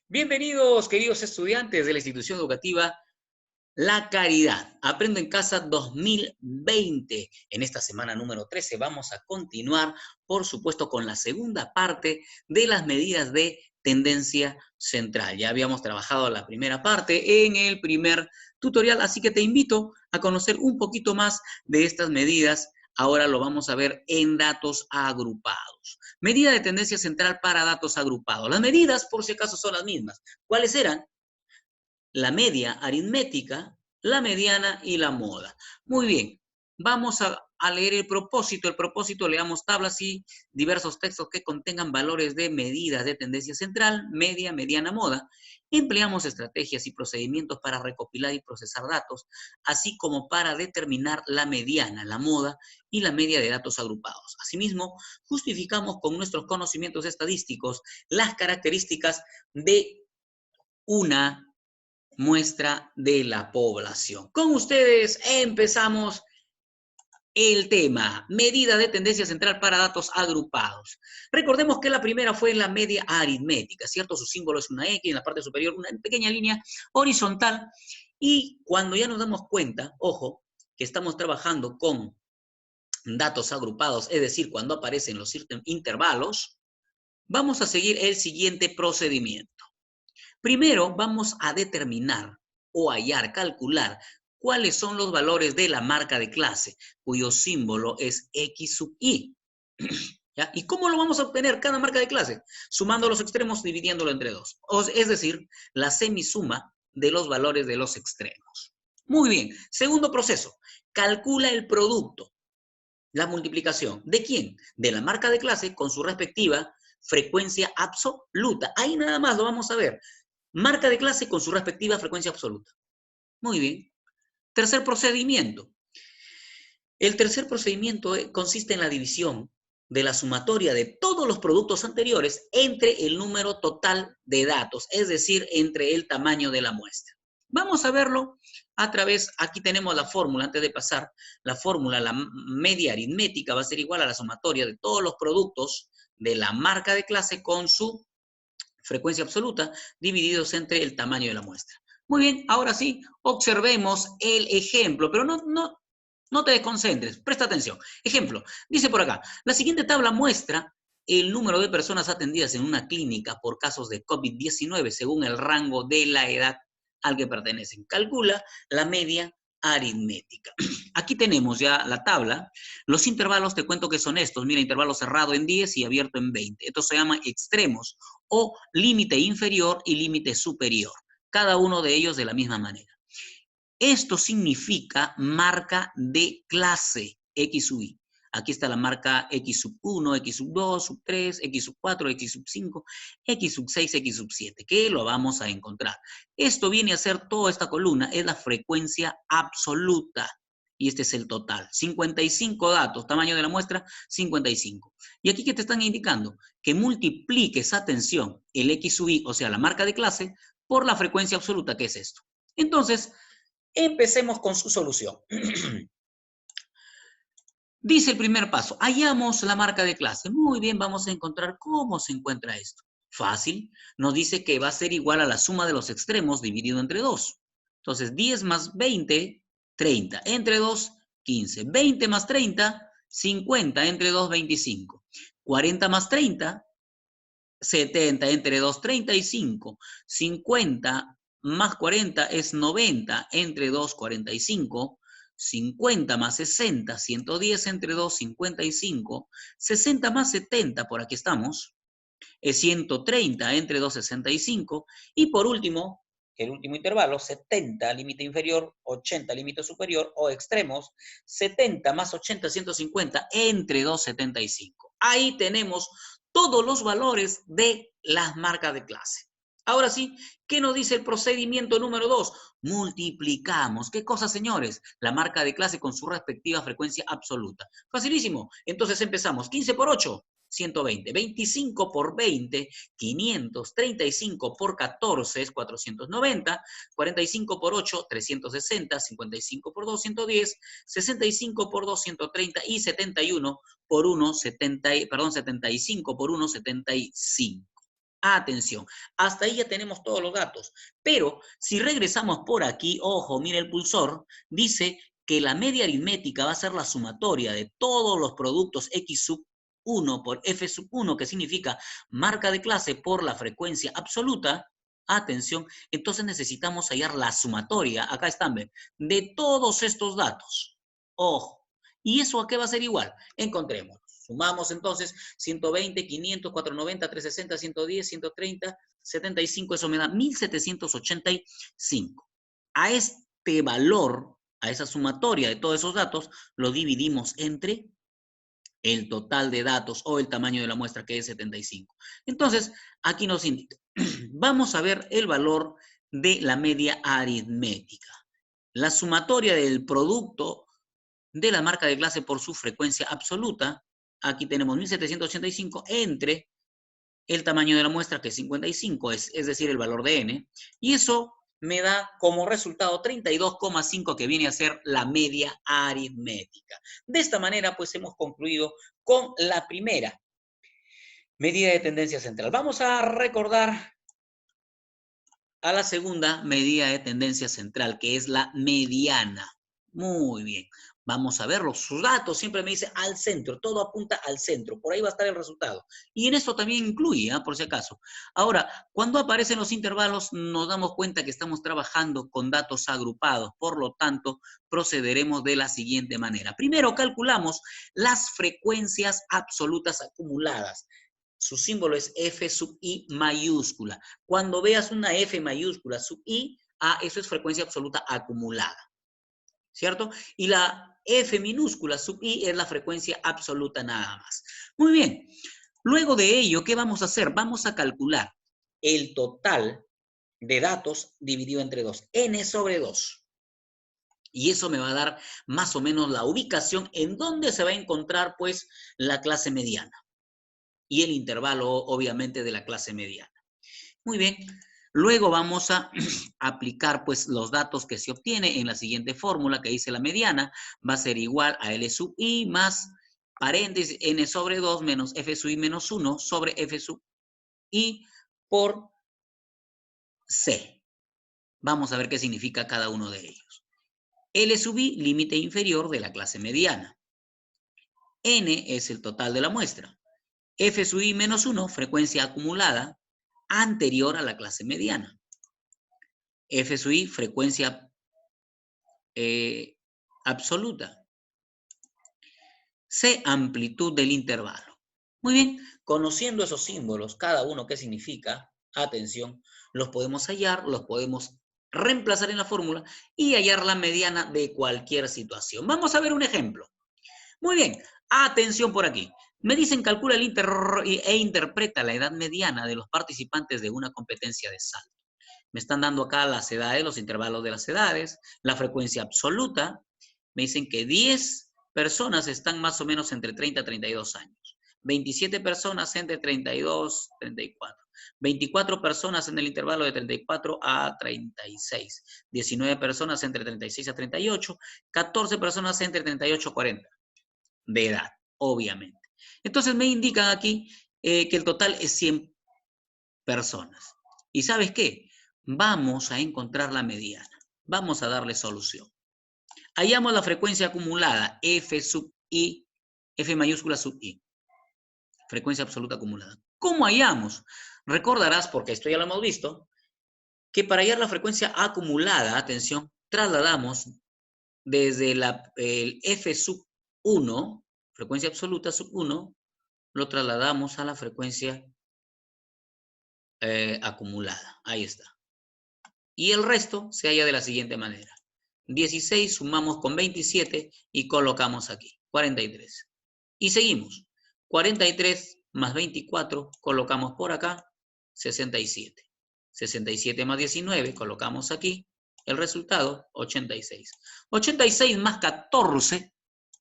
Bienvenidos, queridos estudiantes de la institución educativa La Caridad. Aprendo en casa 2020. En esta semana número 13 vamos a continuar, por supuesto, con la segunda parte de las medidas de tendencia central. Ya habíamos trabajado la primera parte en el primer tutorial, así que te invito a conocer un poquito más de estas medidas. Ahora lo vamos a ver en datos agrupados. Medida de tendencia central para datos agrupados. Las medidas, por si acaso, son las mismas. ¿Cuáles eran? La media aritmética, la mediana y la moda. Muy bien, vamos a leer el propósito. El propósito, leamos tablas y diversos textos que contengan valores de medidas de tendencia central, media, mediana, moda. Empleamos estrategias y procedimientos para recopilar y procesar datos, así como para determinar la mediana, la moda y la media de datos agrupados. Asimismo, justificamos con nuestros conocimientos estadísticos las características de una muestra de la población. Con ustedes empezamos el tema, medida de tendencia central para datos agrupados. Recordemos que la primera fue la media aritmética, ¿cierto? Su símbolo es una X, en la parte superior una pequeña línea horizontal, y cuando ya nos damos cuenta, ojo, que estamos trabajando con datos agrupados, es decir, cuando aparecen los intervalos, vamos a seguir el siguiente procedimiento. Primero vamos a determinar o hallar, calcular cuáles son los valores de la marca de clase, cuyo símbolo es X sub I. ¿Ya? ¿Y cómo lo vamos a obtener cada marca de clase? Sumando los extremos, dividiéndolo entre dos. Es decir, la semisuma de los valores de los extremos. Muy bien. Segundo proceso. Calcula el producto, la multiplicación. ¿De quién? De la marca de clase con su respectiva frecuencia absoluta. Ahí nada más lo vamos a ver. Marca de clase con su respectiva frecuencia absoluta. Muy bien. Tercer procedimiento. El tercer procedimiento consiste en la división de la sumatoria de todos los productos anteriores entre el número total de datos, es decir, entre el tamaño de la muestra. Vamos a verlo a través, aquí tenemos la fórmula, antes de pasar, la fórmula, la media aritmética va a ser igual a la sumatoria de todos los productos de la marca de clase con su frecuencia absoluta, divididos entre el tamaño de la muestra. Muy bien, ahora sí, observemos el ejemplo, pero no te desconcentres, presta atención. Ejemplo, dice por acá, la siguiente tabla muestra el número de personas atendidas en una clínica por casos de COVID-19 según el rango de la edad al que pertenecen. Calcula la media aritmética. Aquí tenemos ya la tabla. Los intervalos te cuento que son estos. Mira, intervalo cerrado en 10 y abierto en 20. Esto se llama extremos o límite inferior y límite superior. Cada uno de ellos de la misma manera. Esto significa marca de clase X sub I. Aquí está la marca X sub 1, X sub 2, sub 3, X sub 4, X sub 5, X sub 6, X sub 7, que lo vamos a encontrar. Esto viene a ser toda esta columna, es la frecuencia absoluta. Y este es el total. 55 datos, tamaño de la muestra, 55. Y aquí que te están indicando que multipliques, atención, el X sub I, o sea, la marca de clase, por la frecuencia absoluta, que es esto. Entonces, empecemos con su solución. Dice el primer paso, hallamos la marca de clase. Muy bien, vamos a encontrar cómo se encuentra esto. Fácil, nos dice que va a ser igual a la suma de los extremos dividido entre 2. Entonces, 10 más 20, 30. Entre 2, 15. 20 más 30, 50. Entre 2, 25. 40 más 30, 70. Entre 2, 35. 50 más 40 es 90. Entre 2, 45. 50 más 60, 110 entre 2, 55. 60 más 70, por aquí estamos, es 130 entre 2, 65. Y por último, el último intervalo, 70, límite inferior, 80, límite superior, o extremos, 70 más 80, 150, entre 2, 75. Ahí tenemos todos los valores de las marcas de clase. Ahora sí, ¿qué nos dice el procedimiento número 2? Multiplicamos. ¿Qué cosa, señores? La marca de clase con su respectiva frecuencia absoluta. Facilísimo. Entonces empezamos. 15 por 8, 120. 25 por 20, 500. 35 por 14 es 490. 45 por 8, 360. 55 por 2, 110. 65 por 2, 130. Y 71 por 1, 75 por 1, 75. Atención, hasta ahí ya tenemos todos los datos. Pero si regresamos por aquí, ojo, mire el pulsor, dice que la media aritmética va a ser la sumatoria de todos los productos X sub 1 por F sub 1, que significa marca de clase por la frecuencia absoluta. Atención, entonces necesitamos hallar la sumatoria, acá están, ¿ven? De todos estos datos. Ojo, ¿y eso a qué va a ser igual? Encontremos. Sumamos entonces 120, 500, 490, 360, 110, 130, 75, eso me da 1785. A este valor, a esa sumatoria de todos esos datos, lo dividimos entre el total de datos o el tamaño de la muestra, que es 75. Entonces, aquí nos indica, vamos a ver el valor de la media aritmética. La sumatoria del producto de la marca de clase por su frecuencia absoluta, aquí tenemos 1785 entre el tamaño de la muestra, que es 55, es decir, el valor de n, y eso me da como resultado 32,5, que viene a ser la media aritmética. De esta manera, pues hemos concluido con la primera medida de tendencia central. Vamos a recordar a la segunda medida de tendencia central, que es la mediana. Muy bien. Vamos a verlo. Sus datos siempre me dice al centro, todo apunta al centro, por ahí va a estar el resultado. Y en esto también incluye, por si acaso. Ahora, cuando aparecen los intervalos, nos damos cuenta que estamos trabajando con datos agrupados, por lo tanto, procederemos de la siguiente manera. Primero, calculamos las frecuencias absolutas acumuladas. Su símbolo es F sub I mayúscula. Cuando veas una F mayúscula sub I, eso es frecuencia absoluta acumulada. ¿Cierto? Y la F minúscula sub I es la frecuencia absoluta nada más. Muy bien. Luego de ello, ¿qué vamos a hacer? Vamos a calcular el total de datos dividido entre 2. N sobre 2. Y eso me va a dar más o menos la ubicación en donde se va a encontrar, pues, la clase mediana. Y el intervalo, obviamente, de la clase mediana. Muy bien. Luego vamos a aplicar pues los datos que se obtiene en la siguiente fórmula que dice la mediana, va a ser igual a L sub I más paréntesis N sobre 2 menos F sub I menos 1 sobre F sub I por C. Vamos a ver qué significa cada uno de ellos. L sub I, límite inferior de la clase mediana. N es el total de la muestra. F sub I menos 1, frecuencia acumulada anterior a la clase mediana. F sub I, frecuencia absoluta. C, amplitud del intervalo. Muy bien, conociendo esos símbolos, cada uno qué significa, atención, los podemos hallar, los podemos reemplazar en la fórmula y hallar la mediana de cualquier situación. Vamos a ver un ejemplo. Muy bien, atención por aquí. Me dicen calcula e interpreta la edad mediana de los participantes de una competencia de salto. Me están dando acá las edades, los intervalos de las edades, la frecuencia absoluta. Me dicen que 10 personas están más o menos entre 30 y 32 años. 27 personas entre 32 y 34. 24 personas en el intervalo de 34 a 36. 19 personas entre 36 a 38. 14 personas entre 38 a 40 de edad, obviamente. Entonces me indican aquí que el total es 100 personas. ¿Y sabes qué? Vamos a encontrar la mediana. Vamos a darle solución. Hallamos la frecuencia acumulada, F sub I, F mayúscula sub I. Frecuencia absoluta acumulada. ¿Cómo hallamos? Recordarás, porque esto ya lo hemos visto, que para hallar la frecuencia acumulada, atención, trasladamos desde el F sub 1, frecuencia absoluta sub 1, lo trasladamos a la frecuencia acumulada. Ahí está. Y el resto se halla de la siguiente manera. 16 sumamos con 27 y colocamos aquí, 43. Y seguimos. 43 más 24, colocamos por acá, 67. 67 más 19, colocamos aquí. El resultado, 86. 86 más 14,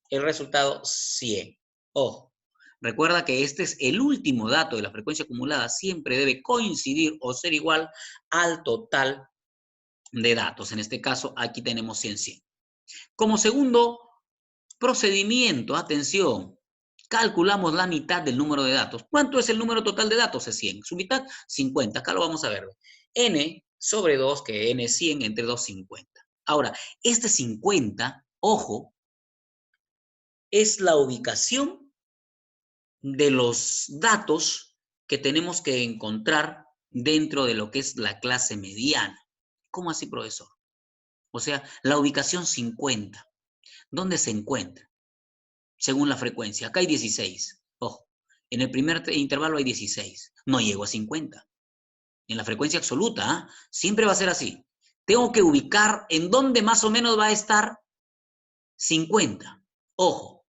el resultado, 100. Ojo. Recuerda que este es el último dato de la frecuencia acumulada. Siempre debe coincidir o ser igual al total de datos. En este caso, aquí tenemos 100, 100. Como segundo procedimiento, atención, Calculamos la mitad del número de datos. ¿Cuánto es el número total de datos? Es 100. Su mitad, 50. Acá lo vamos a ver. N sobre 2, que N es 100, entre 2, 50. Ahora, este 50, ojo, es la ubicación de los datos que tenemos que encontrar dentro de lo que es la clase mediana. ¿Cómo así, profesor? O sea, la ubicación 50. ¿Dónde se encuentra? Según la frecuencia. Acá hay 16. Ojo, en el primer intervalo hay 16. No llego a 50. En la frecuencia absoluta, siempre va a ser así. Tengo que ubicar en dónde más o menos va a estar 50. Ojo,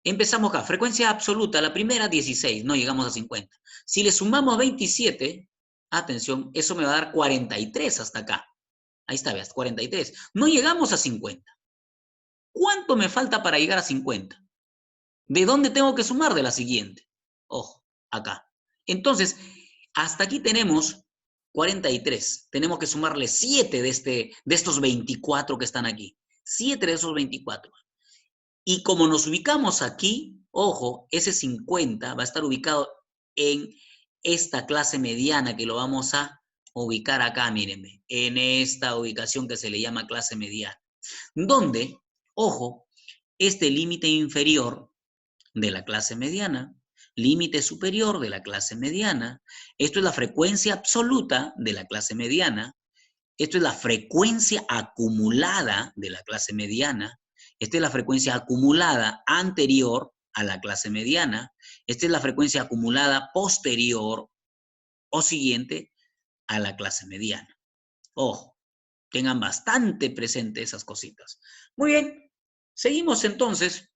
empezamos acá. Frecuencia absoluta, la primera 16, no llegamos a 50. Si le sumamos 27, atención, eso me va a dar 43 hasta acá. Ahí está, veas, 43. No llegamos a 50. ¿Cuánto me falta para llegar a 50? ¿De dónde tengo que sumar? De la siguiente. Ojo, acá. Entonces, hasta aquí tenemos 43. Tenemos que sumarle 7 de estos 24 que están aquí. 7 de esos 24. Y como nos ubicamos aquí, ojo, ese 50 va a estar ubicado en esta clase mediana que lo vamos a ubicar acá, mírenme, en esta ubicación que se le llama clase mediana. Donde, ojo, este límite inferior de la clase mediana, límite superior de la clase mediana, esto es la frecuencia absoluta de la clase mediana, esto es la frecuencia acumulada de la clase mediana, esta es la frecuencia acumulada anterior a la clase mediana, esta es la frecuencia acumulada posterior o siguiente a la clase mediana. Ojo, tengan bastante presente esas cositas. Muy bien, seguimos entonces.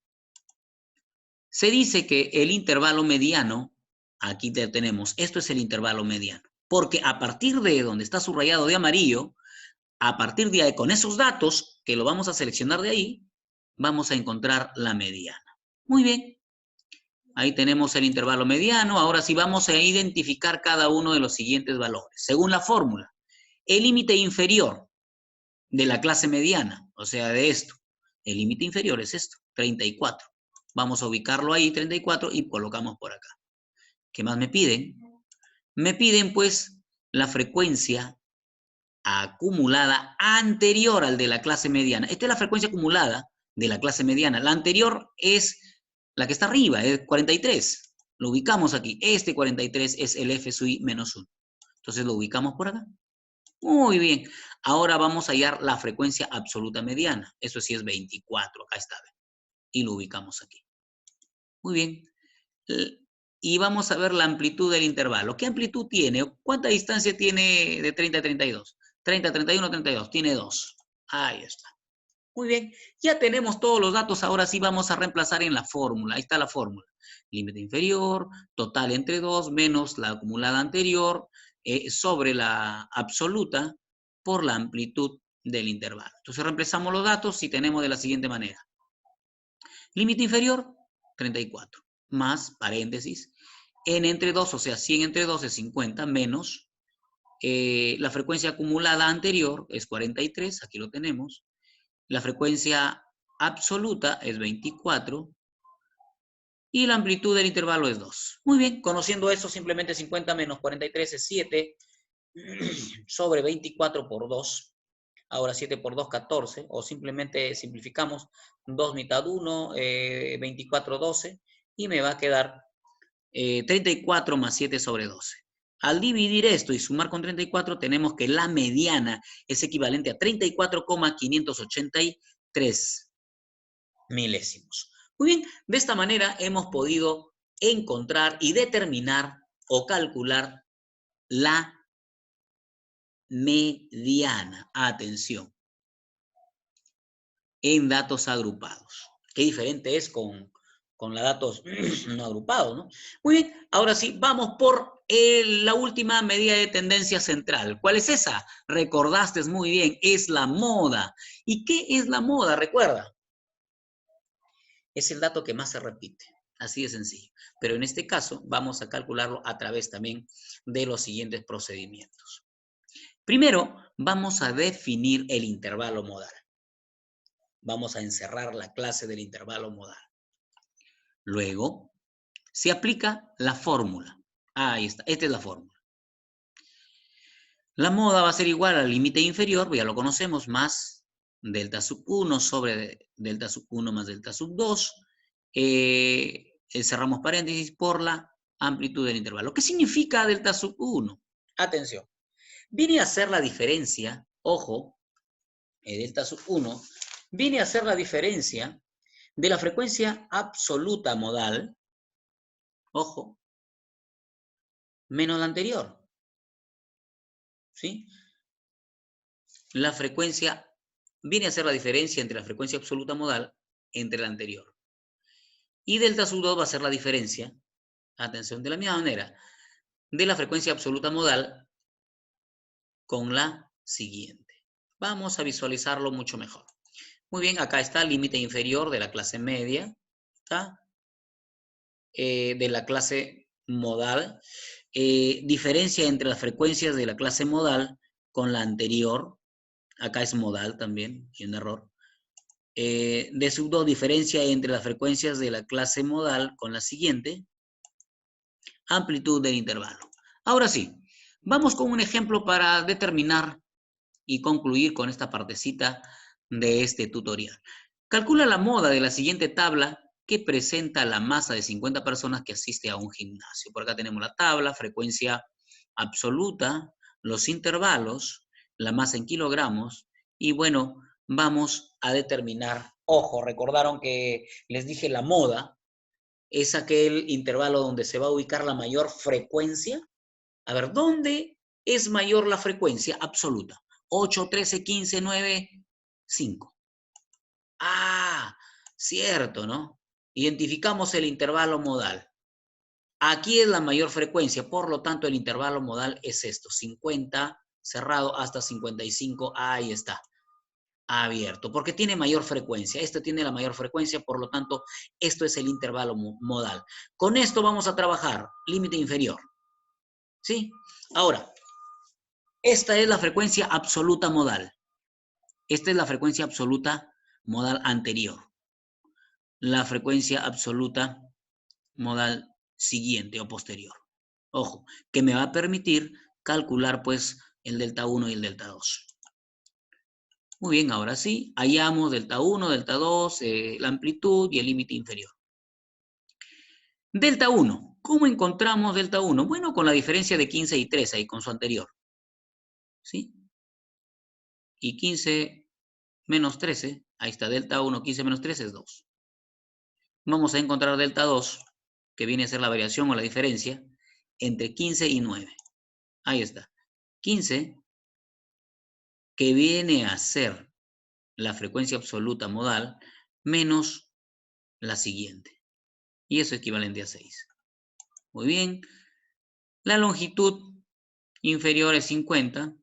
Se dice que el intervalo mediano, aquí te tenemos, esto es el intervalo mediano, porque a partir de donde está subrayado de amarillo, a partir de ahí, con esos datos, que lo vamos a seleccionar de ahí, vamos a encontrar la mediana. Muy bien, ahí tenemos el intervalo mediano, ahora sí vamos a identificar cada uno de los siguientes valores. Según la fórmula, el límite inferior de la clase mediana, o sea, de esto, el límite inferior es esto, 34. Vamos a ubicarlo ahí, 34, y colocamos por acá. ¿Qué más me piden? Me piden, pues, la frecuencia acumulada anterior al de la clase mediana. Esta es la frecuencia acumulada de la clase mediana. La anterior es la que está arriba, es 43. Lo ubicamos aquí. Este 43 es el F sub I menos 1. Entonces lo ubicamos por acá. Muy bien. Ahora vamos a hallar la frecuencia absoluta mediana. Eso sí es 24. Acá está. Y lo ubicamos aquí. Muy bien. Y vamos a ver la amplitud del intervalo. ¿Qué amplitud tiene? ¿Cuánta distancia tiene de 30 a 32? 30, 31, 32. Tiene 2. Ahí está. Muy bien. Ya tenemos todos los datos. Ahora sí vamos a reemplazar en la fórmula. Ahí está la fórmula. Límite inferior, total entre 2, menos la acumulada anterior, sobre la absoluta, por la amplitud del intervalo. Entonces reemplazamos los datos y tenemos de la siguiente manera. Límite inferior, 34. Más, paréntesis, n entre 2, o sea, 100 entre 2 es 50, menos la frecuencia acumulada anterior es 43, aquí lo tenemos. La frecuencia absoluta es 24 y la amplitud del intervalo es 2. Muy bien, conociendo eso, simplemente 50 menos 43 es 7 sobre 24 por 2. Ahora 7 por 2, 14, o simplemente simplificamos 2 mitad 1, 24, 12, y me va a quedar 34 más 7 sobre 12. Al dividir esto y sumar con 34, tenemos que la mediana es equivalente a 34,583 milésimos. Muy bien, de esta manera hemos podido encontrar y determinar o calcular la mediana. Atención. En datos agrupados. Qué diferente es con los datos no agrupados, ¿no? Muy bien, ahora sí, vamos por la última medida de tendencia central. ¿Cuál es esa? Recordaste muy bien, es la moda. ¿Y qué es la moda? Recuerda. Es el dato que más se repite. Así de sencillo. Pero en este caso vamos a calcularlo a través también de los siguientes procedimientos. Primero, vamos a definir el intervalo modal. Vamos a encerrar la clase del intervalo modal. Luego, se aplica la fórmula. Ahí está, esta es la fórmula. La moda va a ser igual al límite inferior, ya lo conocemos, más delta sub 1 sobre delta sub 1 más delta sub 2. Cerramos paréntesis por la amplitud del intervalo. ¿Qué significa delta sub 1? Atención. Viene a ser la diferencia, ojo, delta sub 1, viene a ser la diferencia de la frecuencia absoluta modal, ojo, menos la anterior. ¿Sí? La frecuencia viene a ser la diferencia entre la frecuencia absoluta modal entre la anterior. Y delta sub 2 va a ser la diferencia, atención, de la misma manera, de la frecuencia absoluta modal con la siguiente. Vamos a visualizarlo mucho mejor. Muy bien, acá está el límite inferior de la clase media, ¿está? De la clase modal. Diferencia entre las frecuencias de la clase modal con la anterior. Acá es modal también, y un error. De sub 2, diferencia entre las frecuencias de la clase modal con la siguiente. Amplitud del intervalo. Ahora sí, vamos con un ejemplo para determinar y concluir con esta partecita de este tutorial. Calcula la moda de la siguiente tabla que presenta la masa de 50 personas que asiste a un gimnasio. Por acá tenemos la tabla, frecuencia absoluta, los intervalos, la masa en kilogramos y bueno, vamos a determinar, ojo, recordaron que les dije la moda es aquel intervalo donde se va a ubicar la mayor frecuencia. A ver, ¿dónde es mayor la frecuencia absoluta? 8, 13, 15, 9, 5. Ah, cierto, ¿no? Identificamos el intervalo modal. Aquí es la mayor frecuencia, por lo tanto el intervalo modal es esto, 50 cerrado hasta 55, ahí está, abierto, porque tiene mayor frecuencia. Esto tiene la mayor frecuencia, por lo tanto, esto es el intervalo modal. Con esto vamos a trabajar, límite inferior. ¿Sí? Ahora, esta es la frecuencia absoluta modal. Esta es la frecuencia absoluta modal anterior. La frecuencia absoluta modal siguiente o posterior. Ojo, que me va a permitir calcular pues el delta 1 y el delta 2. Muy bien, ahora sí, hallamos delta 1, delta 2, la amplitud y el límite inferior. Delta 1, ¿cómo encontramos delta 1? Bueno, con la diferencia de 15 y 13 ahí con su anterior. ¿Sí? Y 15 menos 13, ahí está delta 1, 15 menos 13 es 2. Vamos a encontrar delta 2, que viene a ser la variación o la diferencia entre 15 y 9. Ahí está. 15, que viene a ser la frecuencia absoluta modal, menos la siguiente. Y eso es equivalente a 6. Muy bien. La longitud inferior es 50.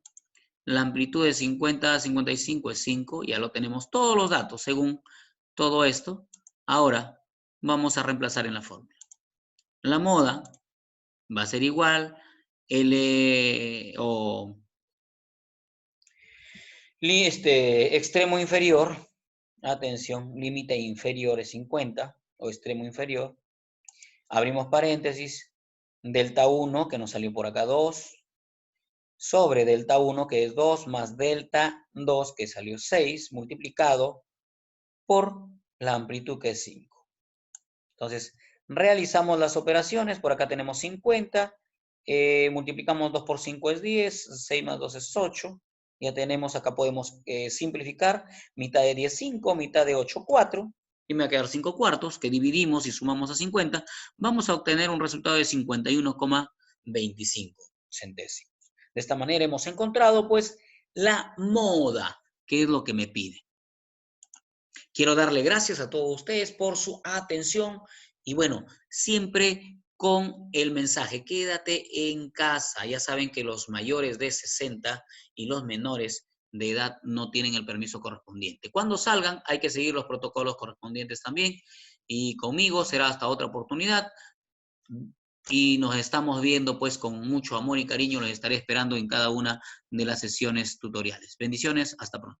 La amplitud de 50 a 55 es 5. Ya lo tenemos todos los datos según todo esto. Ahora vamos a reemplazar en la fórmula. La moda va a ser igual extremo inferior, atención, límite inferior es 50 o extremo inferior. Abrimos paréntesis, delta 1 que nos salió por acá 2, sobre delta 1 que es 2 más delta 2 que salió 6 multiplicado por la amplitud que es 5. Entonces, realizamos las operaciones. Por acá tenemos 50. Multiplicamos 2 por 5 es 10. 6 más 2 es 8. Ya tenemos, acá podemos simplificar. Mitad de 10, 5. Mitad de 8, 4. Y me va a quedar 5 cuartos, que dividimos y sumamos a 50. Vamos a obtener un resultado de 51,25 centésimos. De esta manera hemos encontrado, pues, la moda, que es lo que me pide. Quiero darle gracias a todos ustedes por su atención y bueno, siempre con el mensaje, quédate en casa. Ya saben que los mayores de 60 y los menores de edad no tienen el permiso correspondiente. Cuando salgan hay que seguir los protocolos correspondientes también y conmigo será hasta otra oportunidad y nos estamos viendo pues con mucho amor y cariño. Los estaré esperando en cada una de las sesiones tutoriales. Bendiciones, hasta pronto.